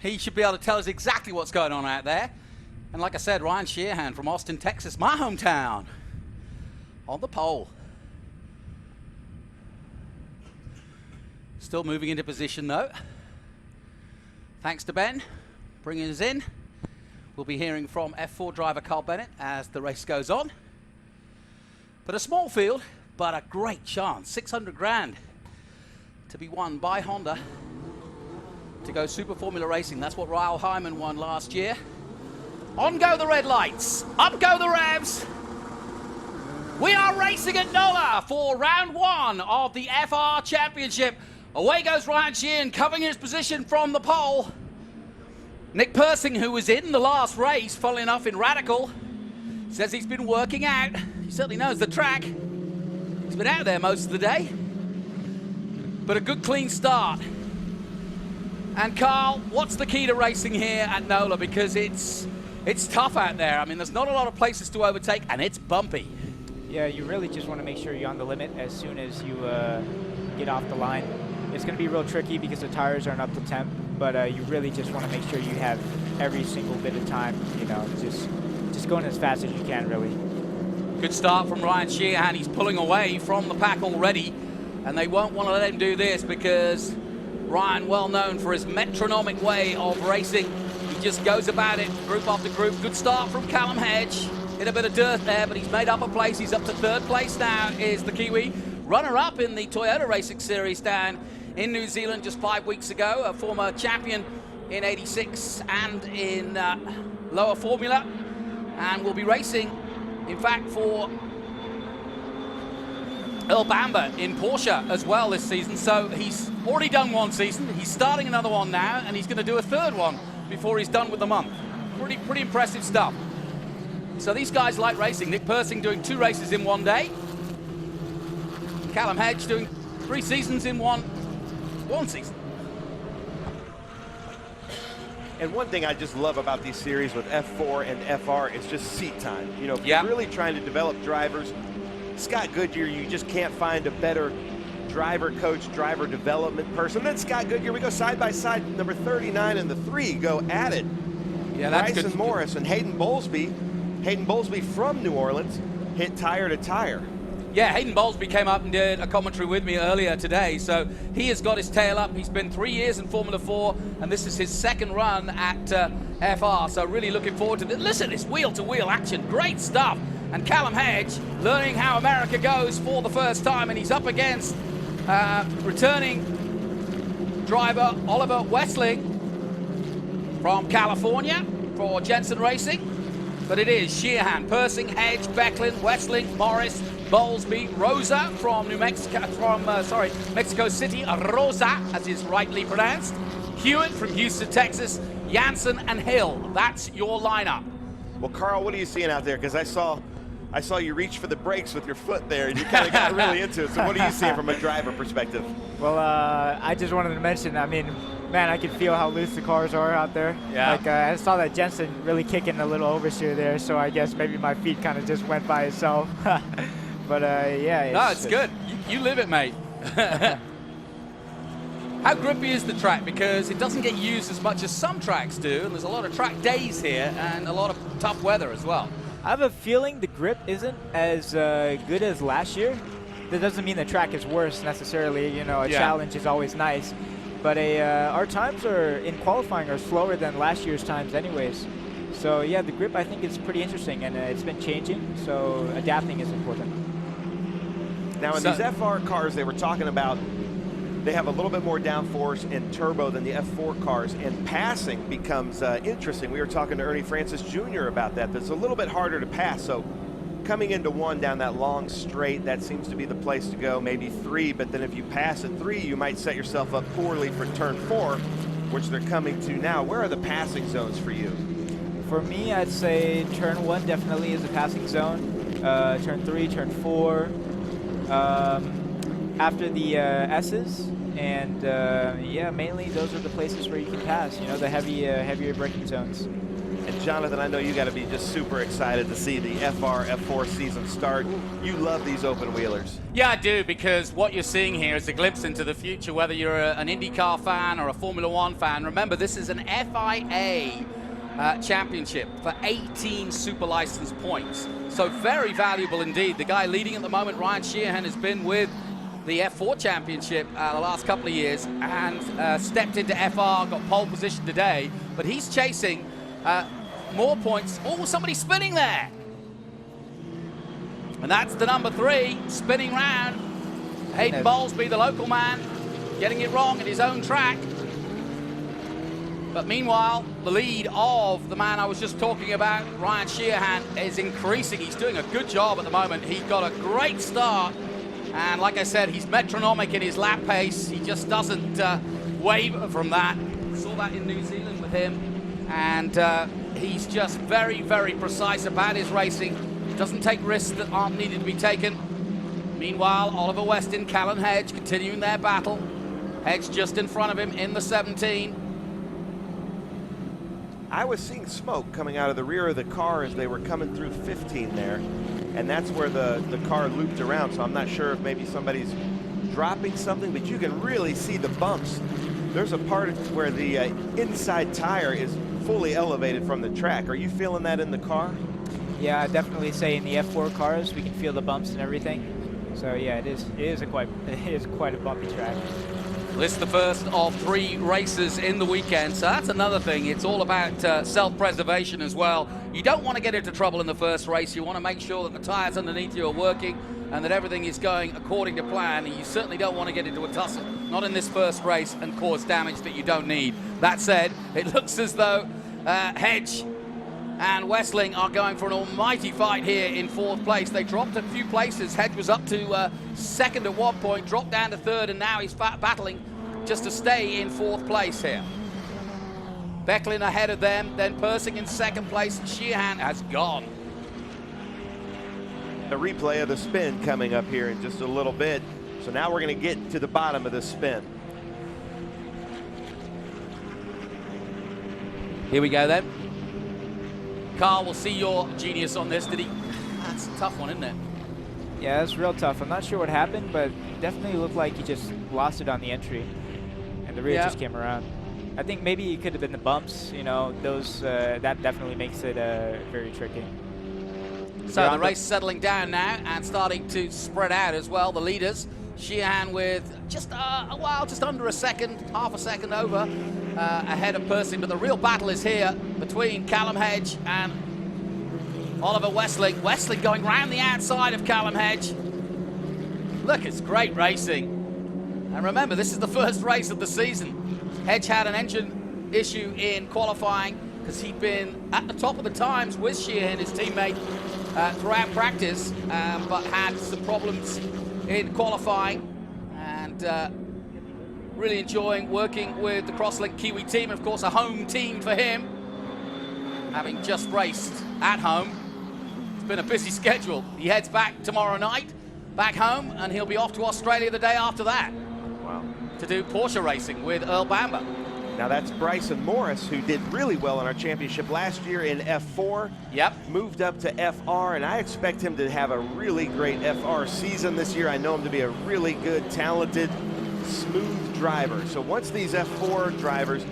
He should be able to tell us exactly what's going on out there. And like I said, Ryan Shehan from Austin, Texas, my hometown, on the pole. Still moving into position though. Thanks to Ben bringing us in. We'll be hearing from F4 driver Carl Bennett as the race goes on. But a small field, but a great chance. 600 grand to be won by Honda to go Super Formula Racing. That's what Ryle Hyman won last year. On go the red lights, up go the revs. We are racing at NOLA for round 1 of the FR Championship. Away goes Ryan Shehan, covering his position from the pole. Nick Persing, who was in the last race, funnily enough in Radical, says he's been working out. He certainly knows the track. He's been out there most of the day. But a good clean start. And Carl, what's the key to racing here at NOLA? Because it's tough out there. I mean, there's not a lot of places to overtake, and it's bumpy. Yeah, you really just want to make sure you're on the limit as soon as you get off the line. It's going to be real tricky because the tires aren't up to temp, but you really just want to make sure you have every single bit of time, you know, just going as fast as you can, really. Good start from Ryan Shehan. He's pulling away from the pack already, and they won't want to let him do this because Ryan, well known for his metronomic way of racing. He just goes about it group after group. Good start from Callum Hedge. Hit a bit of dirt there, but he's made up a place. He's up to 3rd place now, is the Kiwi. Runner-up in the Toyota Racing Series down in New Zealand just 5 weeks ago. A former champion in '86 and in lower formula. And will be racing, in fact, for Earl Bamber in Porsche as well this season. So he's already done 1 season. He's starting another one now, and he's going to do a 3rd one before he's done with the month. Pretty impressive stuff. So these guys like racing. Nick Persing doing 2 races in 1 day. Callum Hedge doing 3 seasons in one season. And one thing I just love about these series with F4 and FR is just seat time. You know, if you're really trying to develop drivers, Scott Goodyear, you just can't find a better driver coach, driver development person than Scott Goodyear. We go side by side, number 39 and the 3 go at it. Yeah, that's Bryson good. Morris and Hayden Bowlsbey. Hayden Bowlsbey from New Orleans hit tire to tire. Yeah, Hayden Bowlsbey came up and did a commentary with me earlier today, so he has got his tail up. He's been 3 years in Formula 4, and this is his 2nd run at FR, so really looking forward to this. Listen, it's wheel-to-wheel action, great stuff. And Callum Hedge learning how America goes for the first time, and he's up against returning driver Oliver Westling from California for Janzen Racing. But it is Shehan, Persing, Hedge, Becklin, Westling, Morris, Bowlsbey, Roza from Mexico City, Roza, as is rightly pronounced, Hewitt from Houston, Texas, Janzen and Hill. That's your lineup. Well, Carl, what are you seeing out there? Because I saw you reach for the brakes with your foot there, and you kind of got really into it. So what are you seeing from a driver perspective? Well, I just wanted to mention, I mean, man, I can feel how loose the cars are out there. Yeah. Like, I saw that Janzen really kicking a little oversteer there, so I guess maybe my feet kind of just went by itself. But, yeah. No, it's good. You live it, mate. How grippy is the track? Because it doesn't get used as much as some tracks do, and there's a lot of track days here and a lot of tough weather as well. I have a feeling the grip isn't as good as last year. That doesn't mean the track is worse necessarily. You know, a challenge is always nice. But our times in qualifying are slower than last year's times anyways. So, yeah, the grip I think is pretty interesting, and it's been changing, so adapting is important. Now, in these FR cars, they were talking about they have a little bit more downforce and turbo than the F4 cars, and passing becomes interesting. We were talking to Ernie Francis Jr. about that. That's a little bit harder to pass. So coming into 1 down that long straight, that seems to be the place to go, maybe 3. But then if you pass at 3, you might set yourself up poorly for turn 4, which they're coming to now. Where are the passing zones for you? For me, I'd say turn 1 definitely is a passing zone. Turn 3, turn 4. After the S's, and yeah, mainly those are the places where you can pass, you know, the heavier braking zones. And Jonathan, I know you got to be just super excited to see the FR, F4 season start. You love these open wheelers. Yeah, I do, because what you're seeing here is a glimpse into the future, whether you're an IndyCar fan or a Formula One fan. Remember, this is an FIA championship for 18 super license points. So very valuable indeed. The guy leading at the moment, Ryan Shehan, has been with the F4 championship the last couple of years and stepped into FR, got pole position today, but he's chasing more points. Oh, somebody's spinning there. And that's the number 3 spinning round. Hayden Bowlsbey, the local man, getting it wrong at his own track. But meanwhile, the lead of the man I was just talking about, Ryan Shehan, is increasing. He's doing a good job at the moment. He got a great start. And like I said, he's metronomic in his lap pace. He just doesn't waver from that. Saw that in New Zealand with him. And he's just very, very precise about his racing. Doesn't take risks that aren't needed to be taken. Meanwhile, Oliver Weston, Callum Hedge continuing their battle. Hedge just in front of him in the 17. I was seeing smoke coming out of the rear of the car as they were coming through 15 there. And that's where the car looped around. So I'm not sure if maybe somebody's dropping something, but you can really see the bumps. There's a part where the inside tire is fully elevated from the track. Are you feeling that in the car? Yeah, I'd definitely say in the F4 cars, we can feel the bumps and everything. So yeah, it is quite a bumpy track. This is the first of 3 races in the weekend, so that's another thing. It's all about self-preservation as well. You don't want to get into trouble in the first race. You want to make sure that the tires underneath you are working and that everything is going according to plan. And you certainly don't want to get into a tussle, not in this first race, and cause damage that you don't need. That said, it looks as though Hedge and Westling are going for an almighty fight here in 4th place. They dropped a few places. Hedge was up to 2nd at one point, dropped down to 3rd, and now he's battling just to stay in 4th place here. Becklin ahead of them, then Persing in 2nd place. Shehan has gone. A replay of the spin coming up here in just a little bit. So now we're going to get to the bottom of the spin. Here we go then. Carl, we'll see your genius on this. That's a tough one, isn't it? Yeah, it's real tough. I'm not sure what happened, but it definitely looked like he just lost it on the entry, and the rear just came around. I think maybe it could have been the bumps. You know, those that definitely makes it very tricky. So the race settling down now and starting to spread out as well. The leaders, Shehan with just just under a second, half a second over ahead of Persing, but the real battle is here between Callum Hedge and Oliver Westling. Westling going round the outside of Callum Hedge. Look, it's great racing. And remember, this is the first race of the season. Hedge had an engine issue in qualifying because he'd been at the top of the times with Shehan, his teammate, throughout practice, but had some problems in qualifying, and really enjoying working with the Crosslink Kiwi team, and of course a home team for him, having just raced at home. It's been a busy schedule. He heads back tomorrow night, back home, and he'll be off to Australia the day after that. Wow. To do Porsche racing with Earl Bamber. Now that's Bryson Morris, who did really well in our championship last year in F4. Yep. Moved up to FR, and I expect him to have a really great FR season this year. I know him to be a really good, talented, smooth driver. So once these F4 drivers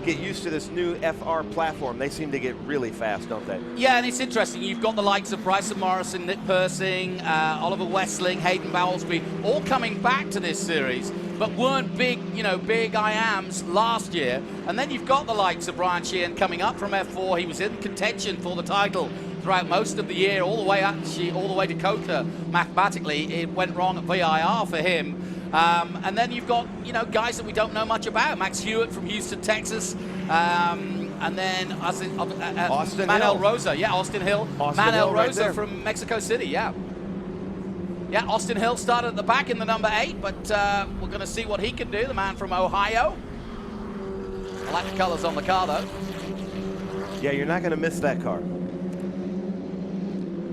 get used to this new FR platform, they seem to get really fast, don't they? Yeah, and it's interesting. You've got the likes of Bryson Morris and Nick Persing, Oliver Westling, Hayden Bowlsbey, all coming back to this series, but weren't big, big I-ams last year. And then you've got the likes of Ryan Shehan coming up from F4. He was in contention for the title throughout most of the year, all the way to Coca. Mathematically, it went wrong at VIR for him. And then you've got, guys that we don't know much about. Max Hewitt from Houston, Texas. And then Manuel Roza. Yeah, Austin Hill. Manuel Roza from Mexico City, yeah. Yeah, Austin Hill started at the back in the number 8, but we're going to see what he can do, the man from Ohio. I like the colors on the car, though. Yeah, you're not going to miss that car.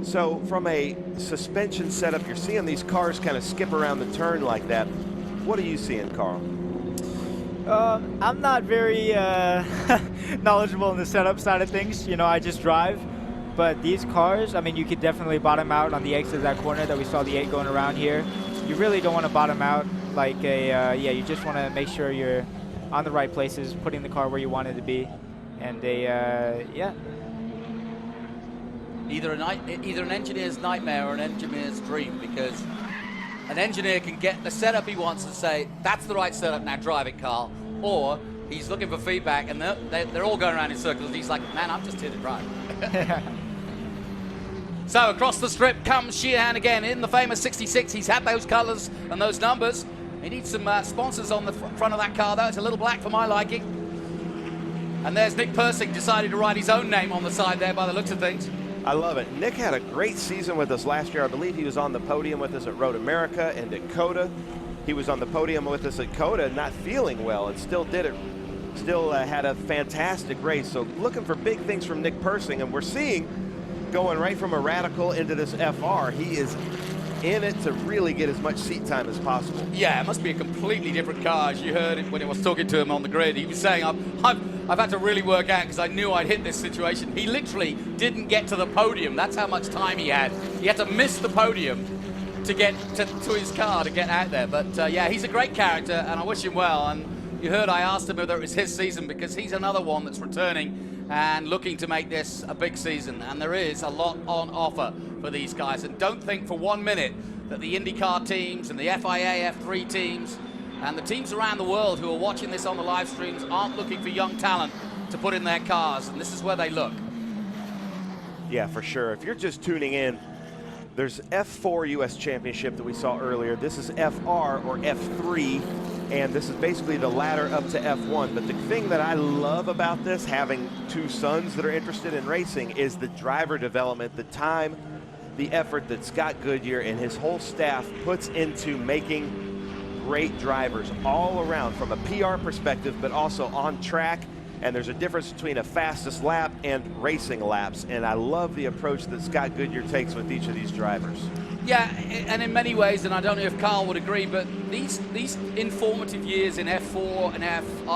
So from a suspension setup, you're seeing these cars kind of skip around the turn like that. What are you seeing, Carl? I'm not very knowledgeable in the setup side of things. You know, I just drive. But these cars, I mean, you could definitely bottom out on the exit of that corner that we saw the 8 going around here. You really don't want to bottom out like a, yeah, you just want to make sure you're on the right places, putting the car where you want it to be. And yeah. Either an engineer's nightmare or an engineer's dream, because an engineer can get the setup he wants and say, that's the right setup, now drive it, Carl. Or he's looking for feedback and they're all going around in circles and he's like, man, I'm just here to drive. So across the strip comes Shehan again in the famous 66. He's had those colours and those numbers. He needs some sponsors on the front of that car, though. It's a little black for my liking. And there's Nick Persing, decided to write his own name on the side there by the looks of things. I love it. Nick had a great season with us last year. I believe he was on the podium with us at Road America and at COTA. He was on the podium with us at COTA, not feeling well, and still did it. Still had a fantastic race. So looking for big things from Nick Persing, and we're seeing going right from a Radical into this FR. He is in it to really get as much seat time as possible. Yeah, it must be a completely different car. As you heard it when I was talking to him on the grid, he was saying, I've had to really work out because I knew I'd hit this situation. He literally didn't get to the podium. That's how much time he had. He had to miss the podium to get to his car to get out there. But yeah, he's a great character, and I wish him well. And you heard I asked him whether it was his season, because he's another one that's returning and looking to make this a big season. And there is a lot on offer for these guys. And don't think for 1 minute that the IndyCar teams and the FIA F3 teams and the teams around the world who are watching this on the live streams aren't looking for young talent to put in their cars. And this is where they look. Yeah, for sure. If you're just tuning in, there's F4 U.S. Championship that we saw earlier. This is FR or F3, and this is basically the ladder up to F1. But the thing that I love about this, having 2 sons that are interested in racing, is the driver development, the time, the effort that Scott Goodyear and his whole staff puts into making great drivers all around from a PR perspective, but also on track. And there's a difference between a fastest lap and racing laps. And I love the approach that Scott Goodyear takes with each of these drivers. Yeah, and in many ways, and I don't know if Carl would agree, but these informative years in F4 and FR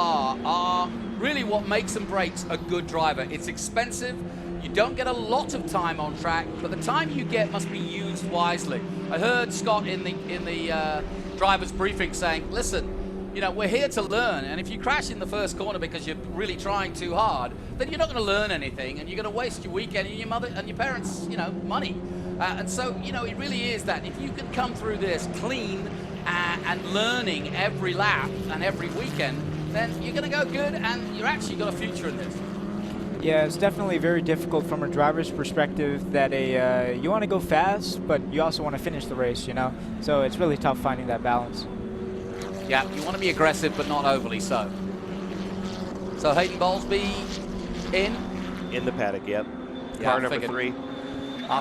are really what makes and breaks a good driver. It's expensive. You don't get a lot of time on track, but the time you get must be used wisely. I heard Scott in the driver's briefing saying, listen, you know, we're here to learn, and if you crash in the first corner because you're really trying too hard, then you're not going to learn anything, and you're going to waste your weekend and your mother and your parents, you know, money. And so, you know, it really is that if you can come through this clean and learning every lap and every weekend, then you're going to go good, and you're actually got a future in this. Yeah, it's definitely very difficult from a driver's perspective that you want to go fast, but you also want to finish the race, you know? So it's really tough finding that balance. Yeah, you want to be aggressive, but not overly so. So Hayden Bowlsbey in the paddock, yep. Yeah, car number 3.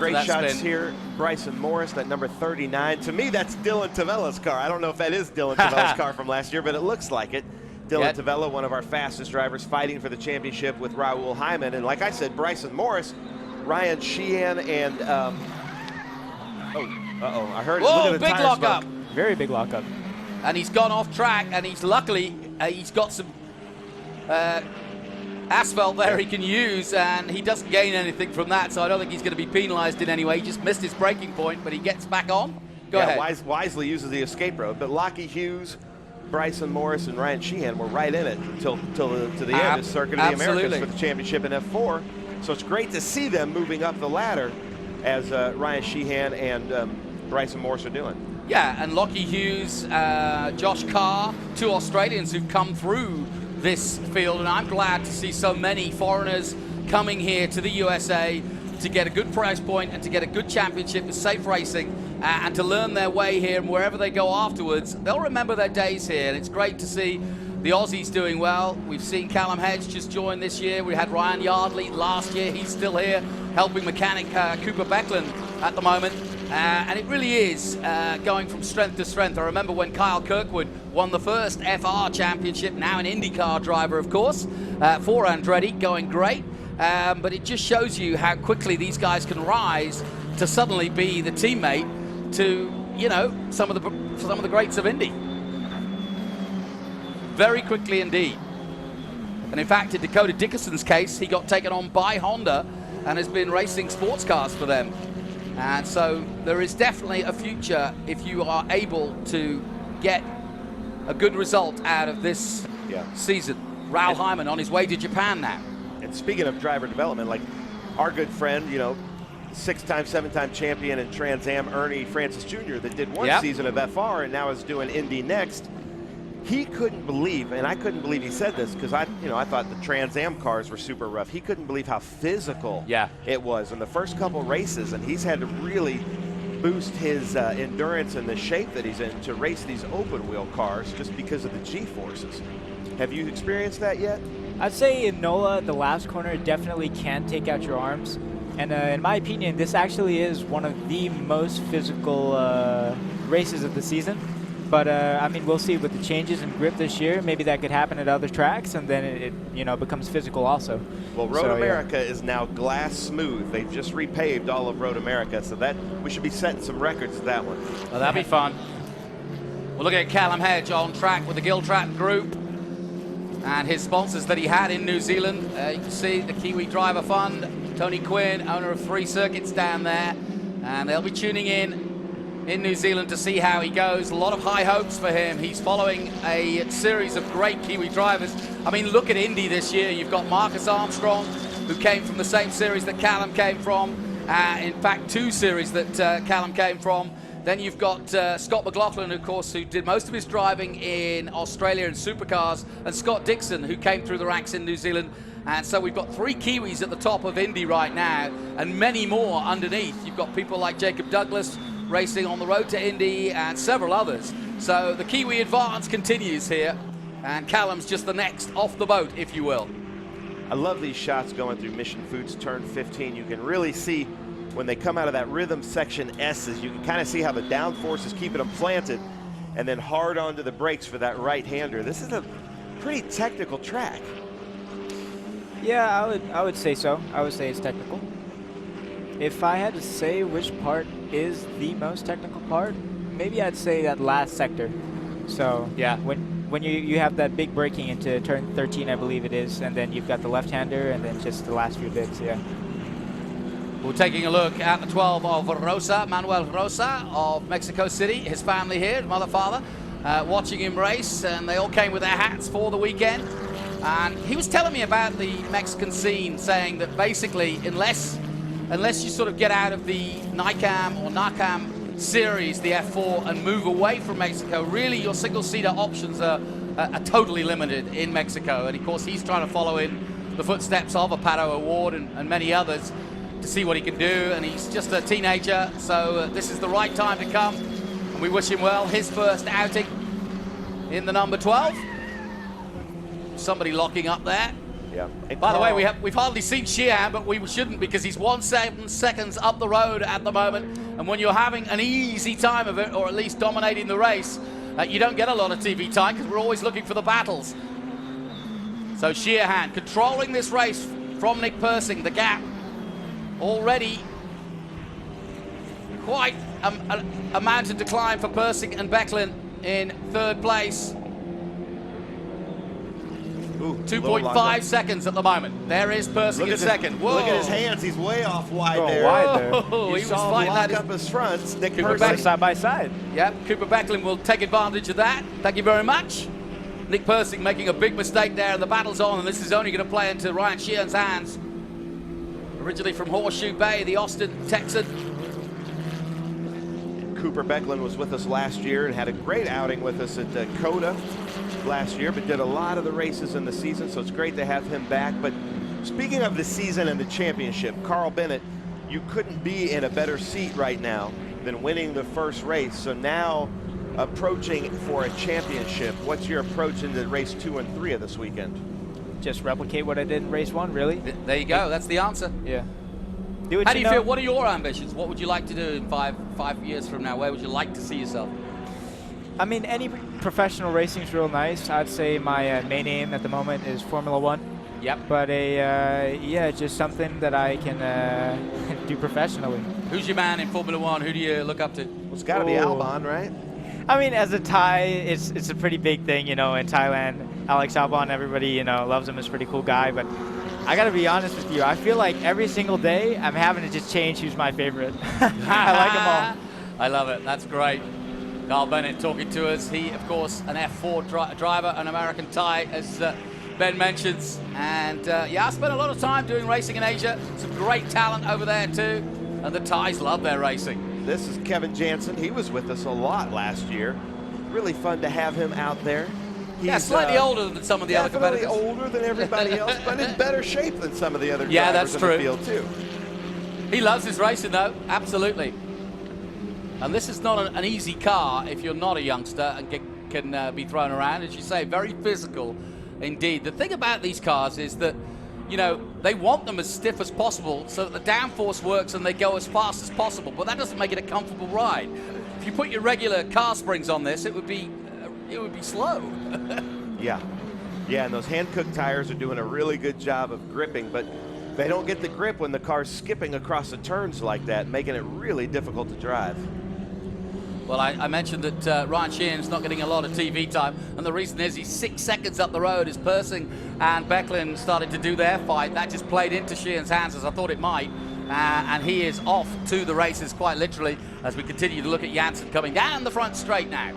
Great shots here. Bryson Morris, that number 39. To me, that's Dylan Tavella's car. I don't know if that is Dylan Tavella's car from last year, but it looks like it. Dylan Tavella, one of our fastest drivers, fighting for the championship with Raul Hyman. And like I said, Bryson Morris, Ryan Shehan, and I heard. Whoa, look at the big tire lockup. smoke. Very big lockup. And he's gone off track, and he's luckily he's got some asphalt there he can use, and he doesn't gain anything from that, so I don't think he's going to be penalized in any way. He just missed his braking point, but he gets back on. Go ahead. Wisely uses the escape road, but Lockie Hughes, Bryson Morris, and Ryan Shehan were right in it to the end of Circuit of the Americas for the championship in F4. So it's great to see them moving up the ladder as Ryan Shehan and Bryson Morris are doing. Yeah, and Lockie Hughes, Josh Carr, 2 Australians who've come through this field, and I'm glad to see so many foreigners coming here to the USA to get a good price point and to get a good championship with safe racing and to learn their way here, and wherever they go afterwards, they'll remember their days here. And it's great to see the Aussies doing well. We've seen Callum Hedge just join this year. We had Ryan Yardley last year. He's still here helping mechanic Cooper Becklin at the moment. And it really is going from strength to strength. I remember when Kyle Kirkwood won the first FR championship, now an IndyCar driver, of course, for Andretti, going great. But it just shows you how quickly these guys can rise to suddenly be the teammate to, you know, some of the greats of Indy. very quickly indeed. And in fact, in Dakota Dickerson's case, he got taken on by Honda and has been racing sports cars for them. And so there is definitely a future if you are able to get a good result out of this season. Raul Hyman on his way to Japan now. And speaking of driver development, like our good friend, you know, 6-time, 7-time champion in Trans Am, Ernie Francis Jr., that did one season of FR and now is doing Indy next. He couldn't believe, and I couldn't believe he said this because I thought the Trans Am cars were super rough. He couldn't believe how physical it was in the first couple races, and he's had to really boost his endurance and the shape that he's in to race these open wheel cars just because of the G-forces. Have you experienced that yet? I'd say in NOLA, the last corner definitely can take out your arms. And in my opinion, this actually is one of the most physical races of the season. But I mean, we'll see with the changes in grip this year. Maybe that could happen at other tracks, and then it becomes physical also. Well, Road America is now glass smooth. They've just repaved all of Road America, so that we should be setting some records with that one. Well, that'd be fun. We're looking at Callum Hedge on track with the Giltrap Group and his sponsors that he had in New Zealand. You can see the Kiwi Driver Fund, Tony Quinn, owner of 3 circuits down there, and they'll be tuning in New Zealand to see how he goes. A lot of high hopes for him. He's following a series of great Kiwi drivers. I mean, look at Indy this year. You've got Marcus Armstrong, who came from the same series that Callum came from. In fact, 2 series that Callum came from. Then you've got Scott McLaughlin, of course, who did most of his driving in Australia in supercars, and Scott Dixon, who came through the ranks in New Zealand. And so we've got 3 Kiwis at the top of Indy right now, and many more underneath. You've got people like Jacob Douglas racing on the road to Indy and several others. So the Kiwi advance continues here, and Callum's just the next off the boat, if you will. I love these shots going through Mission Foods turn 15. You can really see when they come out of that rhythm section S's, you can kind of see how the downforce is keeping them planted and then hard onto the brakes for that right-hander. This is a pretty technical track. Yeah, I would say so. I would say it's technical. If I had to say which part is the most technical part, maybe I'd say that last sector. So yeah, when you have that big braking into turn 13, I believe it is, and then you've got the left-hander, and then just the last few bits. Yeah. We're taking a look at the 12 of Roza, Manuel Roza of Mexico City. His family here, mother, father, watching him race, and they all came with their hats for the weekend. And he was telling me about the Mexican scene, saying that basically, unless you sort of get out of the NICAM or NACAM series, the F4, and move away from Mexico, really your single-seater options are totally limited in Mexico. And of course, he's trying to follow in the footsteps of a Pato Award and many others to see what he can do. And he's just a teenager, so this is the right time to come. And we wish him well. His first outing in the number 12. Somebody locking up there. Yeah. By the way, we've hardly seen Shehan, but we shouldn't, because he's 7 seconds up the road at the moment. And when you're having an easy time of it, or at least dominating the race, you don't get a lot of TV time because we're always looking for the battles. So Shehan controlling this race from Nick Persing. The gap already quite a mountain to climb for Persing and Becklin in 3rd place. 2.5 seconds at the the There is Persing in second. Whoa. Look at his hands. He's way off wide there. Wide there. You he saw was him fighting lock up his fronts. Nick Cooper Persing side by side. Yep, Cooper Becklin will take advantage of that. Thank you very much. Nick Persing making a big mistake there, and the battle's on, and this is only going to play into Ryan Sheehan's hands. Originally from Horseshoe Bay, the Austin Texan. Cooper Becklin was with us last year and had a great outing with us at COTA last year, but did a lot of the races in the season, so it's great to have him back. But speaking of the season and the championship, Carl Bennett, you couldn't be in a better seat right now than winning the first race. So now approaching for a championship, what's your approach into race 2 and 3 of this weekend? Just replicate what I did in race 1, really. There you go. That's the answer. Yeah. How do you feel? What are your ambitions? What would you like to do in five years from now? Where would you like to see yourself? I mean, any professional racing is real nice. I'd say my main aim at the moment is Formula 1. Yep. But yeah, just something that I can do professionally. Who's your man in Formula 1? Who do you look up to? Well, it's got to be Albon, right? I mean, as a Thai, it's a pretty big thing, you know, in Thailand. Alex Albon, everybody, you know, loves him. He's a pretty cool guy. But I got to be honest with you. I feel like every single day I'm having to just change who's my favorite. I like them all. I love it. That's great. Carl Bennett talking to us. He, of course, an F4 driver, an American tie, as Ben mentions. And yeah, I spent a lot of time doing racing in Asia. Some great talent over there too. And the Thais love their racing. This is Kevin Janzen. He was with us a lot last year. Really fun to have him out there. He's slightly older than some of the other competitors. Definitely older than everybody else, but in better shape than some of the other drivers in the field too. He loves his racing though, absolutely. And this is not an easy car if you're not a youngster and can be thrown around. As you say, very physical indeed. The thing about these cars is that, you know, they want them as stiff as possible so that the downforce works and they go as fast as possible, but that doesn't make it a comfortable ride. If you put your regular car springs on this, it would be slow. Yeah, and those hand-cooked tires are doing a really good job of gripping, but they don't get the grip when the car's skipping across the turns like that, making it really difficult to drive. Well, I mentioned that Ryan Shehan's not getting a lot of TV time, and the reason is he's 6 seconds up the road as Persing and Becklin started to do their fight. That just played into Shehan's hands, as I thought it might, and he is off to the races quite literally as we continue to look at Janzen coming down the front straight now.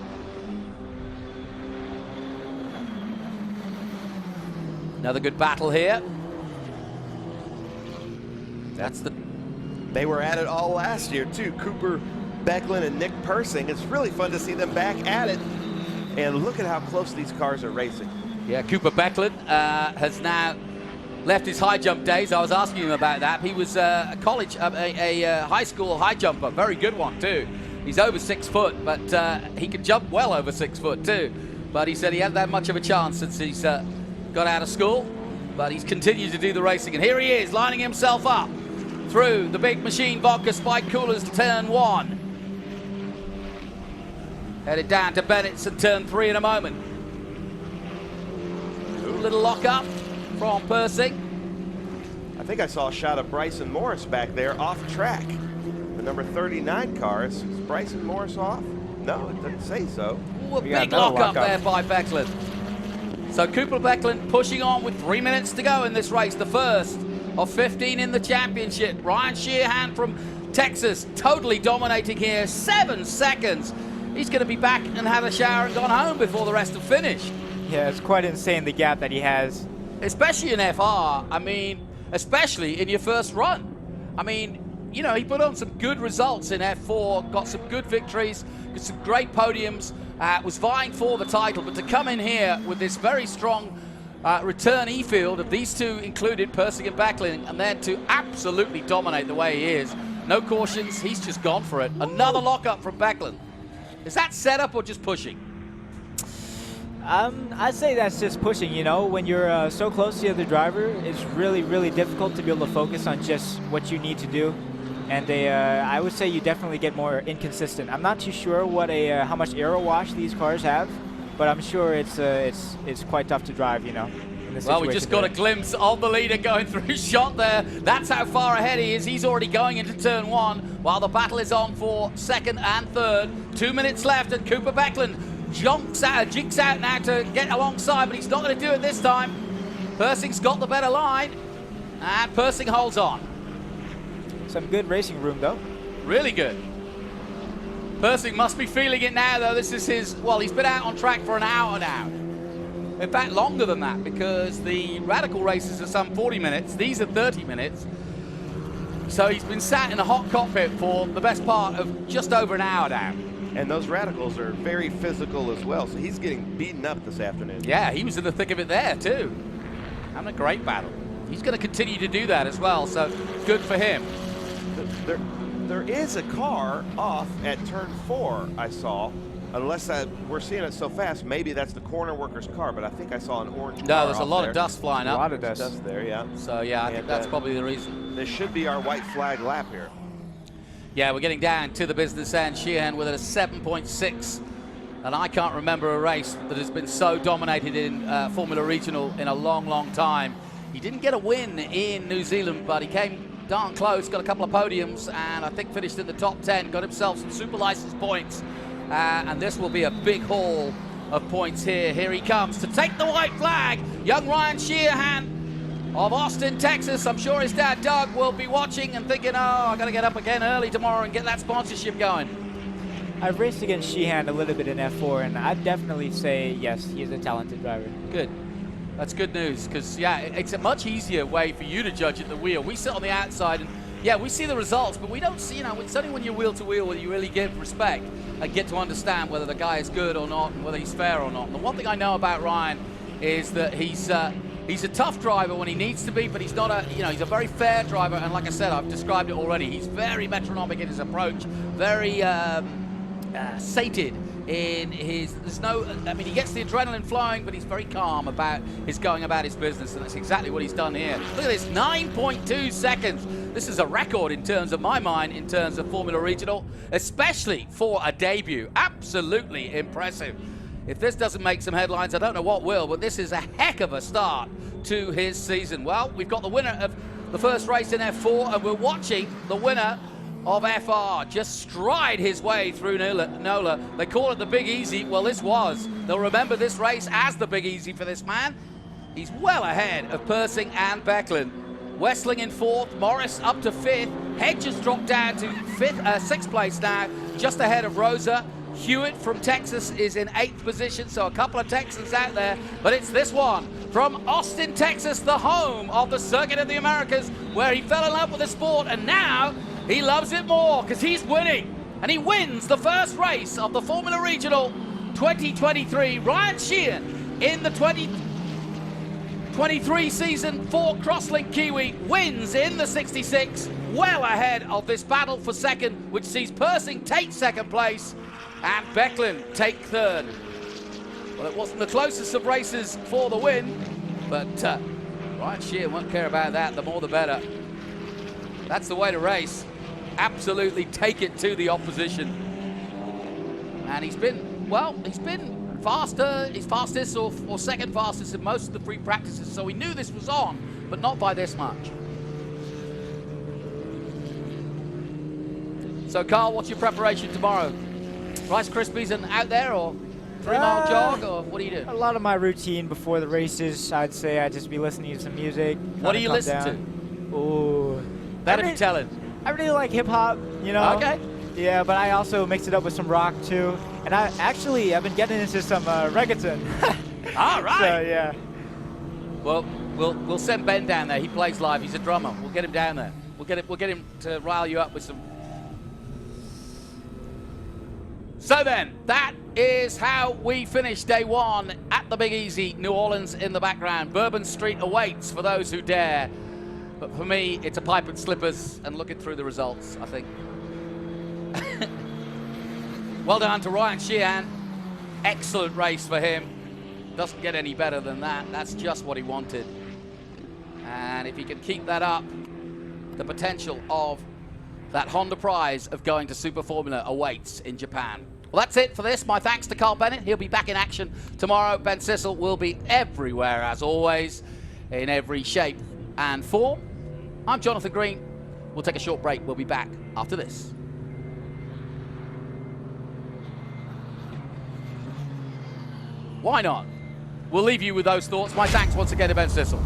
Another good battle here. They were at it all last year too. Cooper Becklin and Nick Persing. It's really fun to see them back at it. And look at how close these cars are racing. Yeah, Cooper Becklin has now left his high jump days. I was asking him about that. He was a high school high jumper, very good one too. He's over 6 foot, but he can jump well over 6 foot too. But he said he hadn't had much of a chance since he's got out of school, but he's continued to do the racing. And here he is, lining himself up through the Big Machine Vodka Spike Coolers turn 1. Headed down to Bennett's and turn 3 in a moment. Little lock up from Persing. I think I saw a shot of Bryson Morris back there off track. The number 39 car. Is Bryson Morris off? No, it doesn't say so. Ooh, a big lock up there by Becklin. So Cooper Becklin pushing on with 3 minutes to go in this race, the first of 15 in the championship. Ryan Shehan from Texas totally dominating here, 7 seconds. He's going to be back and had a shower and gone home before the rest have finished. Yeah, it's quite insane the gap that he has. Especially in FR, I mean, especially in your first run. I mean, you know, he put on some good results in F4, got some good victories, got some great podiums, was vying for the title, but to come in here with this very strong return E-field of these two included, Persing and Becklin, and then to absolutely dominate the way he is. No cautions, he's just gone for it. Another lockup from Becklin. Is that setup or just pushing? I'd say that's just pushing, you know. When you're so close to the other driver, it's really, really difficult to be able to focus on just what you need to do. And I would say you definitely get more inconsistent. I'm not too sure what how much aero wash these cars have, but I'm sure it's quite tough to drive, you know. Well, we just got a glimpse of the leader going through his shot there. That's how far ahead he is. He's already going into turn 1 while the battle is on for second and third. 2 minutes left, and Cooper Becklin jigs out now to get alongside, but he's not going to do it this time. Persing's got the better line, and Persing holds on. Some good racing room, though. Really good. Persing must be feeling it now, though. This is his, well, he's been out on track for an hour now. In fact, longer than that, because the Radical races are some 40 minutes. These are 30 minutes. So he's been sat in a hot cockpit for the best part of just over an hour now. And those Radicals are very physical as well, so he's getting beaten up this afternoon. Yeah, he was in the thick of it there, too. Having a great battle. He's going to continue to do that as well, so good for him. There is a car off at turn 4, I saw. Unless we're seeing it so fast, maybe that's the corner worker's car, but I think I saw an orange car. No, there's a lot of dust flying up. A lot of dust there, yeah. So, yeah, I think that's probably the reason. This should be our white flag lap here. Yeah, we're getting down to the business end. Shehan with a 7.6. And I can't remember a race that has been so dominated in Formula Regional in a long, long time. He didn't get a win in New Zealand, but he came darn close, got a couple of podiums, and I think finished in the top 10, got himself some super license points. And this will be a big haul of points here. Here he comes to take the white flag. Young Ryan Shehan of Austin, Texas. I'm sure his dad, Doug, will be watching and thinking, oh, I got to get up again early tomorrow and get that sponsorship going. I've raced against Shehan a little bit in F4, and I'd definitely say, yes, he's a talented driver. Good. That's good news, because, yeah, it's a much easier way for you to judge at the wheel. We sit on the outside, and, yeah, we see the results, but we don't see, you know, it's only when you're wheel to wheel where you really give respect and get to understand whether the guy is good or not and whether he's fair or not. And the one thing I know about Ryan is that he's a tough driver when he needs to be, but he's not he's a very fair driver. And like I said, I've described it already. He's very metronomic in his approach, very sated in his, he gets the adrenaline flowing, but he's very calm about his going about his business, and that's exactly what he's done here. Look at this, 9.2 seconds. This is a record in terms of my mind, in terms of Formula Regional, especially for a debut. Absolutely impressive. If this doesn't make some headlines, I don't know what will, but this is a heck of a start to his season. Well, we've got the winner of the first race in F4, and we're watching the winner of FR just stride his way through NOLA. They call it the Big Easy. Well, this was. They'll remember this race as the Big Easy for this man. He's well ahead of Persing and Becklin. Westling in 4th, Morris up to 5th. Hedge has dropped down to 6th place now, just ahead of Roza. Hewitt from Texas is in 8th position, so a couple of Texans out there, but it's this one from Austin, Texas, the home of the Circuit of the Americas, where he fell in love with the sport, and now he loves it more because he's winning, and he wins the first race of the Formula Regional 2023. Ryan Shehan in the 2023 season for Crosslink Kiwi wins in the 66, well ahead of this battle for second, which sees Persing take 2nd place and Becklin take 3rd. Well, it wasn't the closest of races for the win, but Ryan Shehan won't care about that. The more the better. That's the way to race. Absolutely take it to the opposition. And he's been faster. He's fastest or 2nd fastest in most of the free practices, so we knew this was on, but not by this much. So, Carl, what's your preparation tomorrow? Rice Krispies and out there, or 3-mile jog, or what do you do? A lot of my routine before the races, I'd say I'd just be listening to some music. What do you listen to? Ooh. That'd be telling. I really like hip-hop, you know. Okay. Yeah, but I also mix it up with some rock, too. And I've been getting into some reggaeton. All right. So, yeah. Well, we'll send Ben down there. He plays live. He's a drummer. We'll get him down there. We'll get him to rile you up with some. So then, that is how we finish day 1 at the Big Easy, New Orleans in the background. Bourbon Street awaits for those who dare. But for me, it's a pipe and slippers and looking through the results, I think. Well done to Ryan Shehan. Excellent race for him. Doesn't get any better than that. That's just what he wanted. And if he can keep that up, the potential of that Honda prize of going to Super Formula awaits in Japan. Well, that's it for this. My thanks to Carl Bennett. He'll be back in action tomorrow. Ben Sissel will be everywhere, as always, in every shape and form. I'm Jonathan Green. We'll take a short break. We'll be back after this. Why not? We'll leave you with those thoughts. My thanks once again to Ben Sissel.